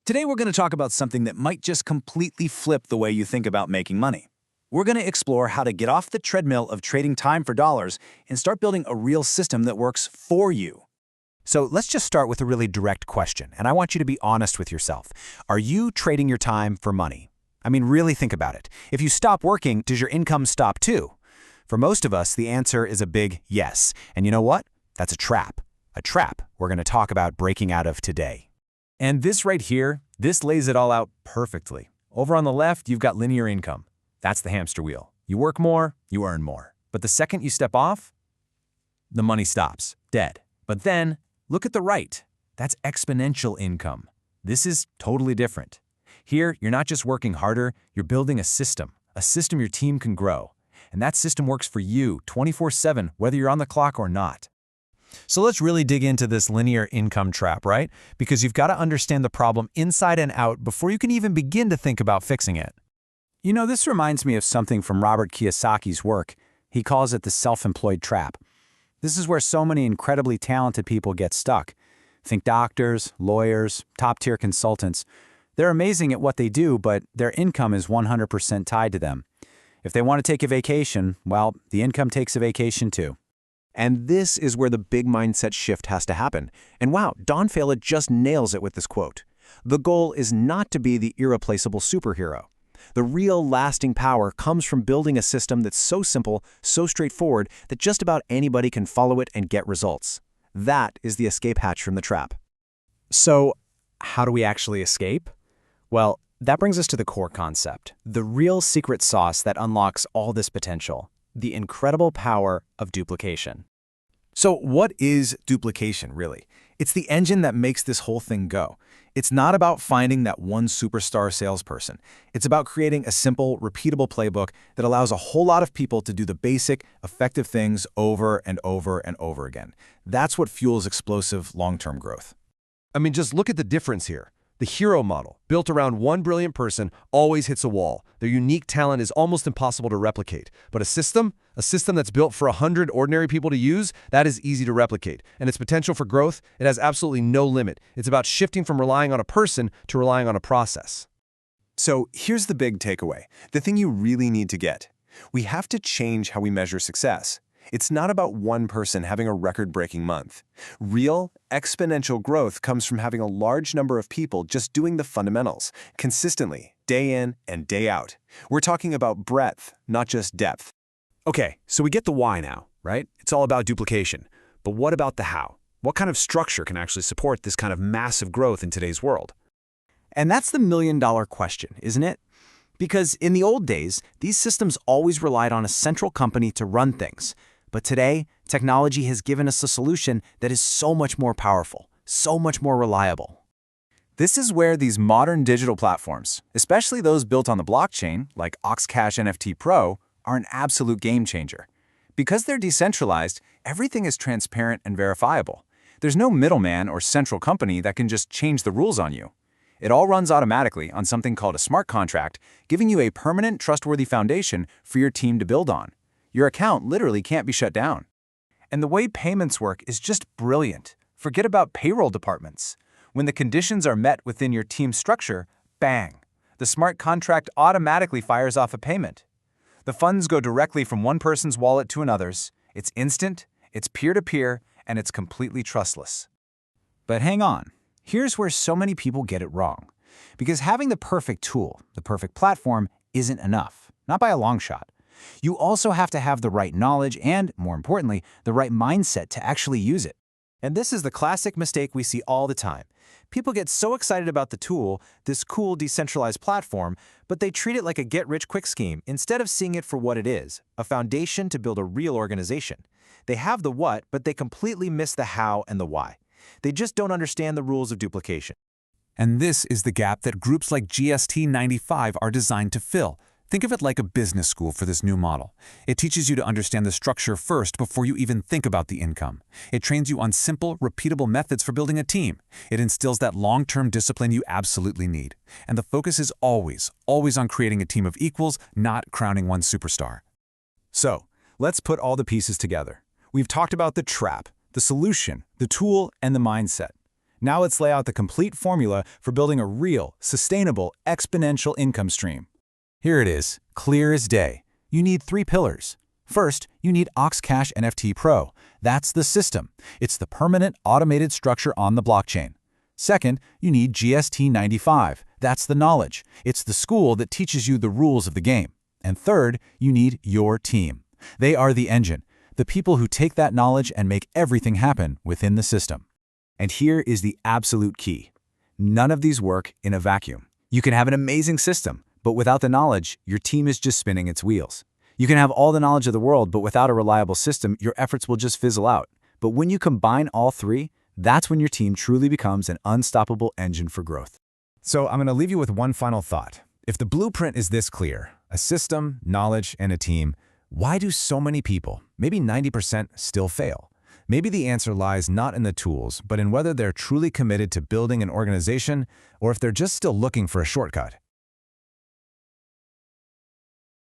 Today we're going to talk about something that might just completely flip the way you think about making money. We're going to explore how to get off the treadmill of trading time for dollars and start building a real system that works for you. So let's just start with a really direct question, and I want you to be honest with yourself. Are you trading your time for money? I mean, really think about it. If you stop working, does your income stop too? For most of us, the answer is a big yes. And you know what? That's a trap. A trap we're going to talk about breaking out of today. And this right here, this lays it all out perfectly. Over on the left, you've got linear income. That's the hamster wheel. You work more, you earn more. But the second you step off, the money stops, dead. But then, look at the right. That's exponential income. This is totally different. Here, you're not just working harder, you're building a system your team can grow. And that system works for you 24/7, whether you're on the clock or not. So let's really dig into this linear income trap, right? Because you've got to understand the problem inside and out before you can even begin to think about fixing it. You know, this reminds me of something from Robert Kiyosaki's work. He calls it the self-employed trap. This is where so many incredibly talented people get stuck. Think doctors, lawyers, top-tier consultants. They're amazing at what they do, but their income is 100% tied to them. If they want to take a vacation, well, the income takes a vacation too. And this is where the big mindset shift has to happen. And wow, Don Fala just nails it with this quote. The goal is not to be the irreplaceable superhero. The real lasting power comes from building a system that's so simple, so straightforward, that just about anybody can follow it and get results. That is the escape hatch from the trap. So, how do we actually escape? Well, that brings us to the core concept, the real secret sauce that unlocks all this potential. The incredible power of duplication. So what is duplication, really? It's the engine that makes this whole thing go. It's not about finding that one superstar salesperson. It's about creating a simple, repeatable playbook that allows a whole lot of people to do the basic, effective things over and over and over again. That's what fuels explosive, long-term growth. I mean, just look at the difference here. The hero model, built around one brilliant person, always hits a wall. Their unique talent is almost impossible to replicate. But a system that's built for 100 ordinary people to use, that is easy to replicate. And its potential for growth, it has absolutely no limit. It's about shifting from relying on a person to relying on a process. So here's the big takeaway, the thing you really need to get. We have to change how we measure success. It's not about one person having a record-breaking month. Real, exponential growth comes from having a large number of people just doing the fundamentals, consistently, day in and day out. We're talking about breadth, not just depth. Okay, so we get the why now, right? It's all about duplication. But what about the how? What kind of structure can actually support this kind of massive growth in today's world? And that's the million-dollar question, isn't it? Because in the old days, these systems always relied on a central company to run things. But today, technology has given us a solution that is so much more powerful, so much more reliable. This is where these modern digital platforms, especially those built on the blockchain, like Oxcash NFT Pro, are an absolute game changer. Because they're decentralized, everything is transparent and verifiable. There's no middleman or central company that can just change the rules on you. It all runs automatically on something called a smart contract, giving you a permanent, trustworthy foundation for your team to build on. Your account literally can't be shut down. And the way payments work is just brilliant. Forget about payroll departments. When the conditions are met within your team structure, bang, the smart contract automatically fires off a payment. The funds go directly from one person's wallet to another's. It's instant, it's peer-to-peer, and it's completely trustless. But hang on, here's where so many people get it wrong. Because having the perfect tool, the perfect platform, isn't enough, not by a long shot. You also have to have the right knowledge and, more importantly, the right mindset to actually use it. And this is the classic mistake we see all the time. People get so excited about the tool, this cool decentralized platform, but they treat it like a get-rich-quick scheme instead of seeing it for what it is, a foundation to build a real organization. They have the what, but they completely miss the how and the why. They just don't understand the rules of duplication. And this is the gap that groups like GST95 are designed to fill. Think of it like a business school for this new model. It teaches you to understand the structure first before you even think about the income. It trains you on simple, repeatable methods for building a team. It instills that long-term discipline you absolutely need. And the focus is always on creating a team of equals, not crowning one superstar. So, let's put all the pieces together. We've talked about the trap, the solution, the tool, and the mindset. Now let's lay out the complete formula for building a real, sustainable, exponential income stream. Here it is, clear as day. You need 3 pillars. First, you need Oxcash NFT Pro. That's the system. It's the permanent, automated structure on the blockchain. Second, you need GST95. That's the knowledge. It's the school that teaches you the rules of the game. And third, you need your team. They are the engine, the people who take that knowledge and make everything happen within the system. And here is the absolute key. None of these work in a vacuum. You can have an amazing system, but without the knowledge, your team is just spinning its wheels. You can have all the knowledge of the world, but without a reliable system, your efforts will just fizzle out. But when you combine all 3, that's when your team truly becomes an unstoppable engine for growth. So I'm going to leave you with one final thought. If the blueprint is this clear, a system, knowledge, and a team, why do so many people, maybe 90%, still fail? Maybe the answer lies not in the tools, but in whether they're truly committed to building an organization or if they're just still looking for a shortcut.